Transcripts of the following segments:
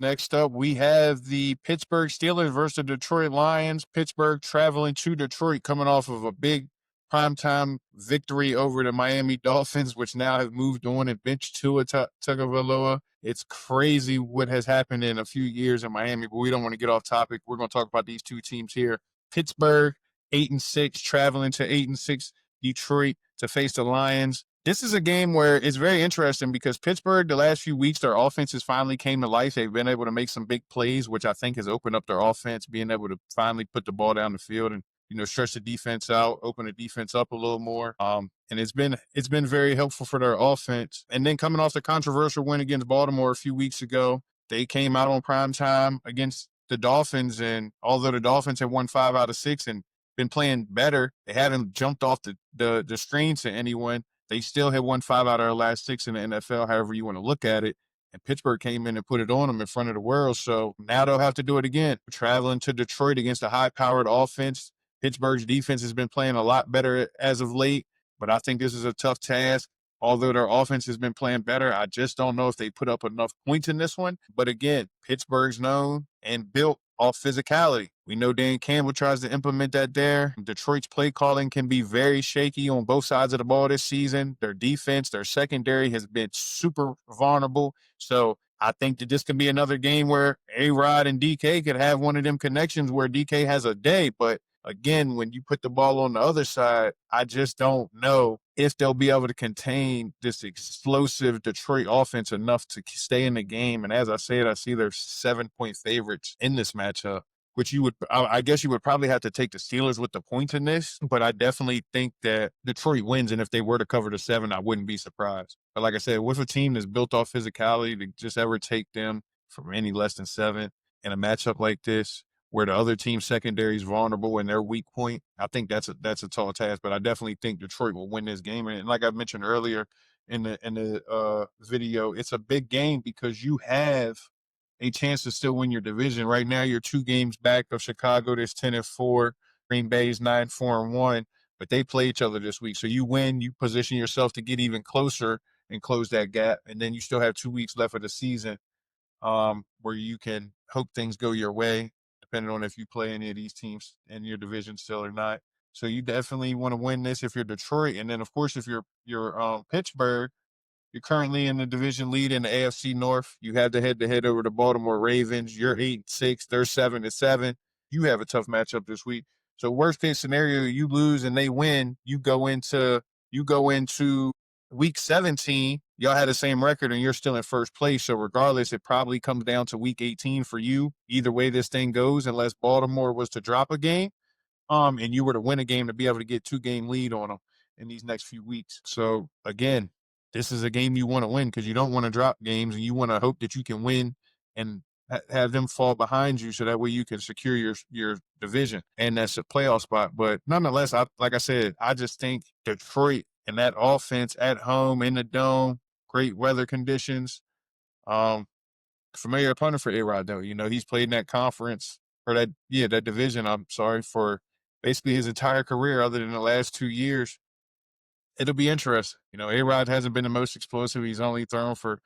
Next up, we have the Pittsburgh Steelers versus the Detroit Lions. Pittsburgh traveling to Detroit, coming off of a big primetime victory over the Miami Dolphins, which now have moved on and benched Tua Tagovailoa. It's crazy what has happened in a few years in Miami, but we don't want to get off topic. We're going to talk about these two teams here. Pittsburgh, 8-6, traveling to 8-6 Detroit to face the Lions. This is a game where it's very interesting because Pittsburgh, the last few weeks, their offenses finally came to life. They've been able to make some big plays, which I think has opened up their offense, being able to finally put the ball down the field and stretch the defense out, open the defense up a little more. And it's been very helpful for their offense. And then coming off the controversial win against Baltimore a few weeks ago, they came out on prime time against the Dolphins. And although the Dolphins had won 5 out of 6 and been playing better, they haven't jumped off the screen to anyone. They still had won 5 out of their last 6 in the NFL, however you want to look at it. And Pittsburgh came in and put it on them in front of the world. So now they'll have to do it again. Traveling to Detroit against a high-powered offense. Pittsburgh's defense has been playing a lot better as of late, but I think this is a tough task. Although their offense has been playing better, I just don't know if they put up enough points in this one. But again, Pittsburgh's known and built off physicality. We know Dan Campbell tries to implement that there. Detroit's play calling can be very shaky on both sides of the ball this season. Their defense, their secondary has been super vulnerable. So I think that this can be another game where A-Rod and DK could have one of them connections where DK has a day. But again, when you put the ball on the other side, I just don't know if they'll be able to contain this explosive Detroit offense enough to stay in the game. And as I said, I see they're 7-point favorites in this matchup, which I guess you would probably have to take the Steelers with the points in this, but I definitely think that Detroit wins. And if they were to cover the 7, I wouldn't be surprised. But like I said, with a team that's built off physicality, to just ever take them from any less than 7 in a matchup like this, where the other team's secondary is vulnerable and their weak point, I think that's a tall task. But I definitely think Detroit will win this game. And like I mentioned earlier in the video, it's a big game because you have a chance to still win your division. Right now, you're 2 games back of Chicago. There's 10-4. Green Bay's 9-4-1. But they play each other this week. So you win, you position yourself to get even closer and close that gap. And then you still have 2 weeks left of the season where you can hope things go your way, depending on if you play any of these teams in your division still or not. So you definitely want to win this if you're Detroit. And then, of course, if you're Pittsburgh, you're currently in the division lead in the AFC North. You have the head-to-head over the Baltimore Ravens. You're 8-6. They're 7-7. You have a tough matchup this week. So worst-case scenario, you lose and they win. You go into week 17. Y'all had the same record and you're still in first place. So regardless, it probably comes down to week 18 for you. Either way this thing goes, unless Baltimore was to drop a game, and you were to win a game to be able to get 2-game lead on them in these next few weeks. So again, this is a game you want to win because you don't want to drop games and you want to hope that you can win and have them fall behind you so that way you can secure your division and that's a playoff spot. But nonetheless, like I said, I just think Detroit and that offense at home in the dome, great weather conditions. Familiar opponent for A-Rod though. He's played in that conference or that division, I'm sorry, for basically his entire career other than the last 2 years. It'll be interesting. A-Rod hasn't been the most explosive. He's only thrown for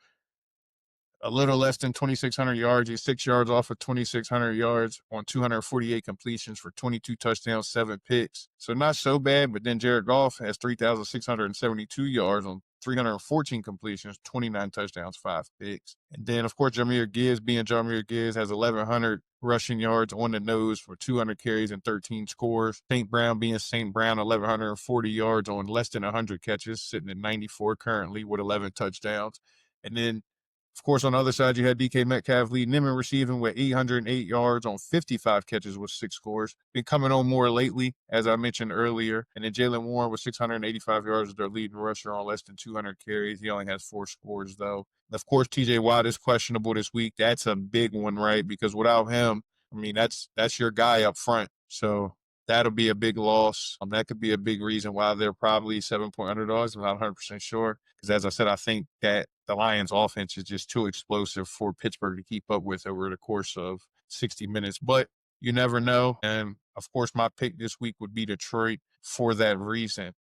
a little less than 2,600 yards. He's 6 yards off of 2,600 yards on 248 completions for 22 touchdowns, 7 picks. So not so bad, but then Jared Goff has 3,672 yards on 314 completions, 29 touchdowns, 5 picks. And then, of course, Jahmyr Gibbs, being Jahmyr Gibbs, has 1,100 rushing yards on the nose for 200 carries and 13 scores. St. Brown being St. Brown, 1,140 yards on less than 100 catches, sitting at 94 currently with 11 touchdowns. And then, of course, on the other side, you had DK Metcalf leading them in receiving with 808 yards on 55 catches with 6 scores. Been coming on more lately, as I mentioned earlier. And then Jalen Warren with 685 yards as their leading rusher on less than 200 carries. He only has 4 scores, though. And of course, TJ Watt is questionable this week. That's a big one, right? Because without him, I mean, that's your guy up front. So that'll be a big loss. That could be a big reason why they're probably 7-point underdogs. I'm not 100% sure. Because as I said, I think that the Lions offense is just too explosive for Pittsburgh to keep up with over the course of 60 minutes. But you never know. And of course, my pick this week would be Detroit for that reason.